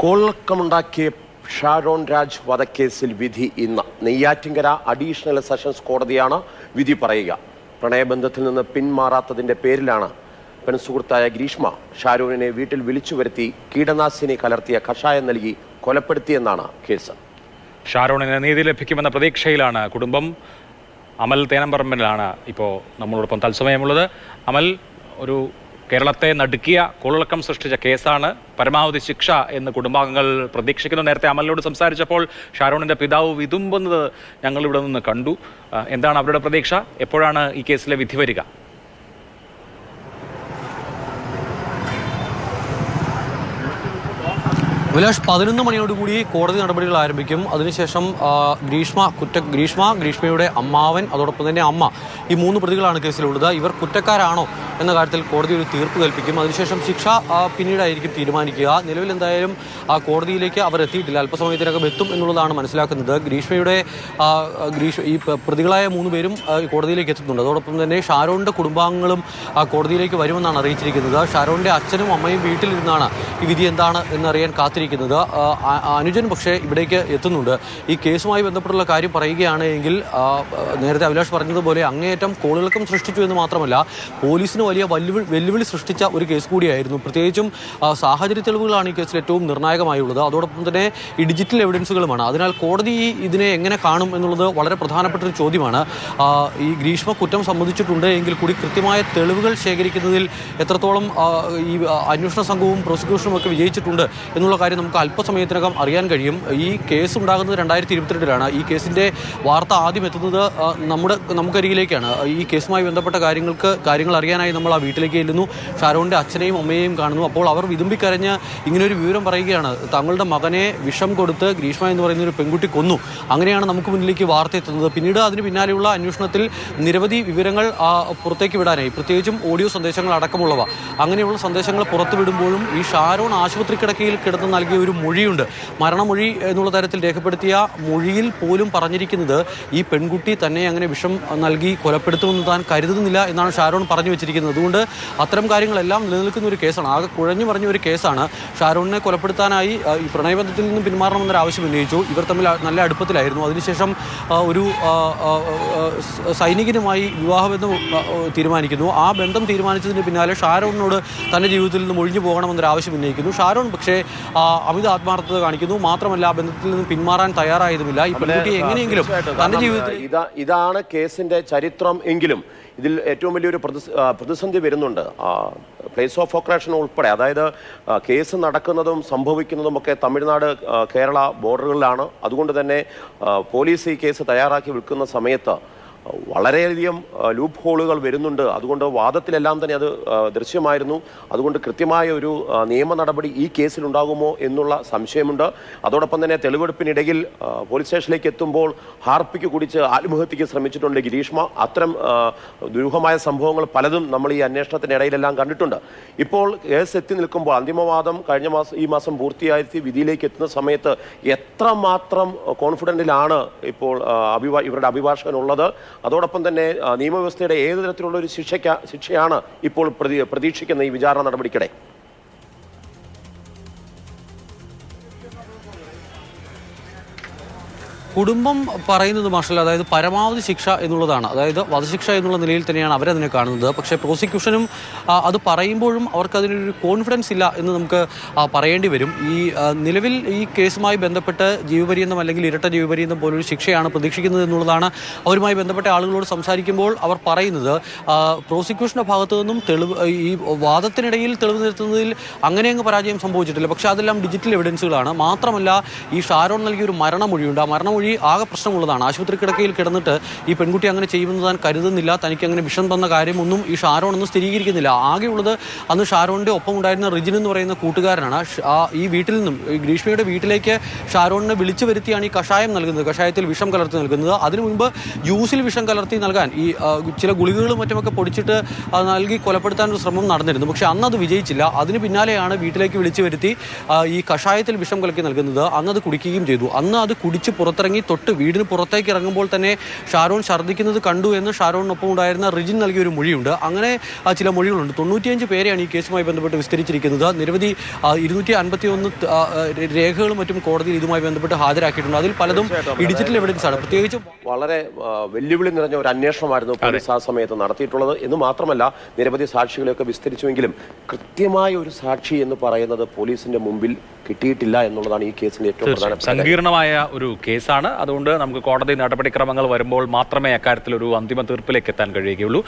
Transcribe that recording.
കോളക്കമുണ്ടാക്കിയ ഷാരോൺ രാജ് വധക്കേസിൽ വിധി ഇന്ന്. നെയ്യാറ്റിങ്കര അഡീഷണൽ സെഷൻസ് കോടതിയാണ് വിധി പറയുക. പ്രണയബന്ധത്തിൽ നിന്ന് പിന്മാറാത്തതിന്റെ പേരിലാണ് പെൺസുഹൃത്തായ ഗ്രീഷ്മ ഷാരോണിനെ വീട്ടിൽ വിളിച്ചു വരുത്തി കീടനാശിനി കലർത്തിയ കഷായം നൽകി കൊലപ്പെടുത്തിയെന്നാണ് കേസ്. ഷാരോണിന് നീതി ലഭിക്കുമെന്ന പ്രതീക്ഷയിലാണ് കുടുംബം. അമൽ തേനമ്പറമ്പിലാണ് ഇപ്പോൾ നമ്മളോടൊപ്പം തത്സമയമുള്ളത്. അമൽ, ഒരു കേരളത്തെ നടുക്കിയ കോളിളക്കം സൃഷ്ടിച്ച കേസാണ്. പരമാവധി ശിക്ഷ എന്ന് കുടുംബാംഗങ്ങൾ പ്രതീക്ഷിക്കുന്നു. നേരത്തെ അമലിനോട് സംസാരിച്ചപ്പോൾ ഷാരോണിന്റെ പിതാവ് വിതുമ്പുന്നത് ഞങ്ങൾ ഇവിടെ നിന്ന് കണ്ടു. എന്താണ് അവരുടെ പ്രതീക്ഷ? എപ്പോഴാണ് ഈ കേസിലെ വിധി വരിക? അഭിലാഷ്, 11 മണിയോടുകൂടി കോടതി നടപടികൾ ആരംഭിക്കും. അതിനുശേഷം ഗ്രീഷ്മയുടെ അമ്മാവൻ, അതോടൊപ്പം തന്നെ അമ്മ, ഈ 3 പ്രതികളാണ് കേസിലുള്ളത്. ഇവർ കുറ്റക്കാരാണോ എന്ന കാര്യത്തിൽ കോടതി ഒരു തീർപ്പ് കൽപ്പിക്കും. അതിനുശേഷം ശിക്ഷ പിന്നീടായിരിക്കും തീരുമാനിക്കുക. നിലവിൽ എന്തായാലും കോടതിയിലേക്ക് അവർ എത്തിയിട്ടില്ല. അല്പസമയത്തിനകം എത്തും എന്നുള്ളതാണ് മനസ്സിലാക്കുന്നത്. ഈ പ്രതികളായ 3 പേരും കോടതിയിലേക്ക് എത്തുന്നുണ്ട്. അതോടൊപ്പം തന്നെ ഷാരോണിന്റെ കുടുംബാംഗങ്ങളും കോടതിയിലേക്ക് വരുമെന്നാണ് അറിയിച്ചിരിക്കുന്നത്. ഷാരോണിന്റെ അച്ഛനും അമ്മയും വീട്ടിലിരുന്നാണ് ഈ വിധി എന്താണ് എന്നറിയാൻ കാത്തിരിക്കുന്നത്. അനുജൻ പക്ഷേ ഇവിടേക്ക് എത്തുന്നുണ്ട്. ഈ കേസുമായി ബന്ധപ്പെട്ടുള്ള കാര്യം പറയുകയാണെങ്കിൽ നേരത്തെ അഭിലാഷ് പറഞ്ഞതുപോലെ അങ്ങേയറ്റം കോളിളക്കം സൃഷ്ടിച്ചു എന്ന് മാത്രമല്ല, പോലീസിന് വലിയ വെല്ലുവിളി സൃഷ്ടിച്ച ഒരു കേസ് കൂടിയായിരുന്നു. പ്രത്യേകിച്ചും സാഹചര്യ തെളിവുകളാണ് ഈ കേസിൽ ഏറ്റവും നിർണായകമായുള്ളത്. അതോടൊപ്പം തന്നെ ഈ ഡിജിറ്റൽ എവിഡൻസുകളുമാണ്. അതിനാൽ കോടതി ഇതിനെ എങ്ങനെ കാണും എന്നുള്ളത് വളരെ പ്രധാനപ്പെട്ട ഒരു ചോദ്യമാണ്. ഈ ഗ്രീഷ്മ കുറ്റം സമ്മതിച്ചിട്ടുണ്ട് എങ്കിൽ കൂടി കൃത്യമായ തെളിവുകൾ ശേഖരിക്കുന്നതിൽ എത്രത്തോളം ഈ അന്വേഷണ സംഘവും പ്രോസിക്യൂഷനും ഒക്കെ വിജയിച്ചിട്ടുണ്ട് എന്നുള്ള കാര്യം നമുക്ക് അല്പസമയത്തിനകം അറിയാൻ കഴിയും. ഈ കേസ് ഉണ്ടാകുന്നത് 2022-ലാണ്. ഈ കേസിൻ്റെ വാർത്ത ആദ്യം എത്തുന്നത് നമുക്കരികിലേക്കാണ്. ഈ കേസുമായി ബന്ധപ്പെട്ട കാര്യങ്ങൾ അറിയാനായി നമ്മൾ ആ വീട്ടിലേക്ക് ചെല്ലുന്നു. ഷാരോണിൻ്റെ അച്ഛനെയും അമ്മയെയും കാണുന്നു. അപ്പോൾ അവർ വിതുമ്പിക്കരഞ്ഞ് ഇങ്ങനെയൊരു വിവരം പറയുകയാണ്. തങ്ങളുടെ മകനെ വിഷം കൊടുത്ത് ഗ്രീഷ്മ എന്ന് പറയുന്ന ഒരു പെൺകുട്ടി കൊന്നു. അങ്ങനെയാണ് നമുക്ക് മുന്നിലേക്ക് വാർത്ത എത്തുന്നത്. പിന്നീട് അതിന് പിന്നാലെയുള്ള അന്വേഷണത്തിൽ നിരവധി വിവരങ്ങൾ പുറത്തേക്ക് വിടാനായി, പ്രത്യേകിച്ചും ഓഡിയോ സന്ദേശങ്ങൾ അടക്കമുള്ളവ. അങ്ങനെയുള്ള സന്ദേശങ്ങൾ പുറത്തുവിടുമ്പോഴും ഈ ഷാരോൺ ആശുപത്രി കിടക്കയിൽ കിടന്ന് നൽകിയ ഒരു മൊഴിയുണ്ട്. മരണമൊഴി എന്നുള്ള തരത്തിൽ രേഖപ്പെടുത്തിയ മൊഴിയിൽ പോലും പറഞ്ഞിരിക്കുന്നത് ഈ പെൺകുട്ടി തന്നെ അങ്ങനെ വിഷം നൽകി കൊലപ്പെടുത്തുമെന്ന് താൻ കരുതുന്നില്ല എന്നാണ് ഷാരോൺ പറഞ്ഞു വെച്ചിരിക്കുന്നത്. അതുകൊണ്ട് അത്തരം കാര്യങ്ങളെല്ലാം നിലനിൽക്കുന്ന ഒരു കേസാണ്. ആകെ കുഴഞ്ഞു പറഞ്ഞ ഒരു കേസാണ്. ഷാരോണിനെ കൊലപ്പെടുത്താനായി ഈ പ്രണയബന്ധത്തിൽ നിന്നും പിന്മാറണമെന്നൊരു ആവശ്യം ഉന്നയിച്ചു. ഇവർ തമ്മിൽ നല്ല അടുപ്പത്തിലായിരുന്നു. അതിനുശേഷം ഒരു സൈനികനുമായി വിവാഹബന്ധം തീരുമാനിക്കുന്നു. ആ ബന്ധം തീരുമാനിച്ചതിന് പിന്നാലെ ഷാരോണിനോട് തൻ്റെ ജീവിതത്തിൽ നിന്ന് ഒഴിഞ്ഞു പോകണമെന്നൊരു ആവശ്യം ഉന്നയിക്കുന്നു. ഷാരോൺ പക്ഷേ അമിത ആത്മാർത്ഥത കാണിക്കുന്നു. മാത്രമല്ല ആ ബന്ധത്തിൽ നിന്ന് പിന്മാറാൻ തയ്യാറായതുമില്ല. ഈ പെൺകുട്ടി എങ്ങനെയെങ്കിലും തന്റെ ജീവിതത്തിൽ ഇതാണ് കേസിന്റെ ചരിത്രം എങ്കിലും ഇതിൽ ഏറ്റവും വലിയൊരു പ്രതിസന്ധി വരുന്നുണ്ട്. പ്ലേസ് ഓഫ് ഓപ്പറേഷൻ ഉൾപ്പെടെ, അതായത് കേസ് നടക്കുന്നതും സംഭവിക്കുന്നതും ഒക്കെ തമിഴ്നാട് കേരള ബോർഡറുകളിലാണ്. അതുകൊണ്ട് തന്നെ പോലീസ് ഈ കേസ് തയ്യാറാക്കി വിൽക്കുന്ന സമയത്ത് വളരെയധികം ലൂപ്പ് ഹോളുകൾ വരുന്നുണ്ട്. അതുകൊണ്ട് വാദത്തിലെല്ലാം തന്നെ അത് ദൃശ്യമായിരുന്നു. അതുകൊണ്ട് കൃത്യമായ ഒരു നിയമ നടപടി ഈ കേസിലുണ്ടാകുമോ എന്നുള്ള സംശയമുണ്ട്. അതോടൊപ്പം തന്നെ തെളിവെടുപ്പിനിടയിൽ പോലീസ് സ്റ്റേഷനിലേക്ക് എത്തുമ്പോൾ ഹാർപ്പിക്ക് കുടിച്ച് ആത്മഹത്യക്ക് ശ്രമിച്ചിട്ടുണ്ട് ഗ്രീഷ്മ. അത്തരം ദുരൂഹമായ സംഭവങ്ങൾ പലതും നമ്മൾ ഈ അന്വേഷണത്തിനിടയിലെല്ലാം കണ്ടിട്ടുണ്ട്. ഇപ്പോൾ കേസ് എത്തി നിൽക്കുമ്പോൾ അന്തിമവാദം ഈ മാസം പൂർത്തിയായി വിധിയിലേക്ക് എത്തുന്ന സമയത്ത് എത്രമാത്രം കോൺഫിഡൻറ്റിലാണ് ഇപ്പോൾ ഇവരുടെ അഭിഭാഷകനുള്ളത്? അതോടൊപ്പം തന്നെ നിയമവ്യവസ്ഥയുടെ ഏത് തരത്തിലുള്ള ഒരു ശിക്ഷയാണ് ഇപ്പോൾ പ്രതീക്ഷിക്കുന്ന ഈ വിചാരണ നടപടിക്കിടെ? കുടുംബം പറയുന്നത് മാഷല്ല, അതായത് പരമാവധി ശിക്ഷ എന്നുള്ളതാണ്. അതായത് വധശിക്ഷ എന്നുള്ള നിലയിൽ തന്നെയാണ് അവരതിനെ കാണുന്നത്. പക്ഷേ പ്രോസിക്യൂഷനും അത് പറയുമ്പോഴും അവർക്കതിനൊരു കോൺഫിഡൻസ് ഇല്ല എന്ന് നമുക്ക് പറയേണ്ടി വരും. ഈ നിലവിൽ ഈ കേസുമായി ബന്ധപ്പെട്ട് ജീവപര്യന്തം അല്ലെങ്കിൽ ഇരട്ട ജീവപര്യന്തം പോലൊരു ശിക്ഷയാണ് പ്രതീക്ഷിക്കുന്നത് എന്നുള്ളതാണ് അവരുമായി ബന്ധപ്പെട്ട ആളുകളോട് സംസാരിക്കുമ്പോൾ അവർ പറയുന്നത്. പ്രോസിക്യൂഷൻ്റെ ഭാഗത്തു നിന്നും ഈ വാദത്തിനിടയിൽ തെളിവ് നിർത്തുന്നതിൽ അങ്ങനെയങ്ങ് പരാജയം സംഭവിച്ചിട്ടില്ല. പക്ഷേ അതെല്ലാം ഡിജിറ്റൽ എവിഡൻസുകളാണ്. മാത്രമല്ല ഈ ഷാരോൺ നൽകിയ ഒരു മരണമൊഴിയുണ്ട്. ആ മരണമൊഴി ആകെ പ്രശ്നമുള്ളതാണ്. ആശുപത്രി കിടക്കയിൽ കിടന്നിട്ട് ഈ പെൺകുട്ടി അങ്ങനെ ചെയ്യുമെന്ന് താൻ കരുതുന്നില്ല, തനിക്ക് അങ്ങനെ വിഷം തന്ന കാര്യമൊന്നും ഈ ഷാരോൺ ഒന്നും സ്ഥിരീകരിക്കുന്നില്ല. ആകെയുള്ളത് അന്ന് ഷാരോണിൻ്റെ ഒപ്പം ഉണ്ടായിരുന്ന റിജിൻ എന്ന് പറയുന്ന കൂട്ടുകാരനാണ്. ഈ വീട്ടിൽ നിന്നും ഈ ഗ്രീഷ്മയുടെ വീട്ടിലേക്ക് ഷാരോണിനെ വിളിച്ചു വരുത്തിയാണ് ഈ കഷായം നൽകുന്നത്, കഷായത്തിൽ വിഷം കലർത്തി നൽകുന്നത്. അതിനു മുൻപ് ജ്യൂസിൽ വിഷം കലർത്തി നൽകാൻ ഈ ചില ഗുളികകളും മറ്റുമൊക്കെ പൊടിച്ചിട്ട് നൽകി കൊലപ്പെടുത്താനൊരു ശ്രമം നടന്നിരുന്നു. പക്ഷേ അന്ന് അത് വിജയിച്ചില്ല. അതിന് പിന്നാലെയാണ് വീട്ടിലേക്ക് വിളിച്ചു വരുത്തി ഈ കഷായത്തിൽ വിഷം കലക്കി നൽകുന്നത്. അന്ന് അത് കുടിക്കുകയും ചെയ്തു. അന്ന് അത് കുടിച്ച് പുറത്തിറങ്ങി പുറത്തിറങ്ങി വീടിന് പുറത്തേക്ക് ഇറങ്ങുമ്പോൾ തന്നെ ഷാരോൺ ഛർദ്ദിക്കുന്നത് കണ്ടു എന്ന് ഷാരോണിനൊപ്പം ഉണ്ടായിരുന്ന റിജിൻ നൽകിയ ഒരു മൊഴിയുണ്ട്. അങ്ങനെ ചില മൊഴികളുണ്ട്. 95 പേരെയാണ് ഈ കേസുമായി ബന്ധപ്പെട്ട് വിസ്തരിച്ചിരിക്കുന്നത്. നിരവധി 251 രേഖകളും മറ്റും കോടതിയിൽ ഇതുമായി ബന്ധപ്പെട്ട് ഹാജരാക്കിയിട്ടുണ്ട്. അതിൽ പലതും ഈ ഡിജിറ്റൽ എവിഡൻസ് ആണ്. പ്രത്യേകിച്ച് വളരെ വെല്ലുവിളി നിറഞ്ഞ ഒരു അന്വേഷണമായിരുന്നു പോലീസ് ആ സമയത്ത് നടത്തിയിട്ടുള്ളത് എന്ന് മാത്രമല്ല നിരവധി സാക്ഷികളെയൊക്കെ വിസ്തരിച്ചുവെങ്കിലും കൃത്യമായ ഒരു സാക്ഷി എന്ന് പറയുന്നത് പോലീസിന്റെ മുമ്പിൽ കിട്ടിയിട്ടില്ല എന്നുള്ളതാണ് ഈ കേസിന്റെ ഏറ്റവും പ്രധാനപ്പെട്ട സങ്കീർണമായ ഒരു കേസാണ്. അതുകൊണ്ട് നമുക്ക് കോടതി നടപടിക്രമങ്ങൾ വരുമ്പോൾ മാത്രമേ അക്കാര്യത്തിൽ ഒരു അന്തിമ തീർപ്പിലേക്ക് എത്താൻ കഴിയുകയുള്ളൂ.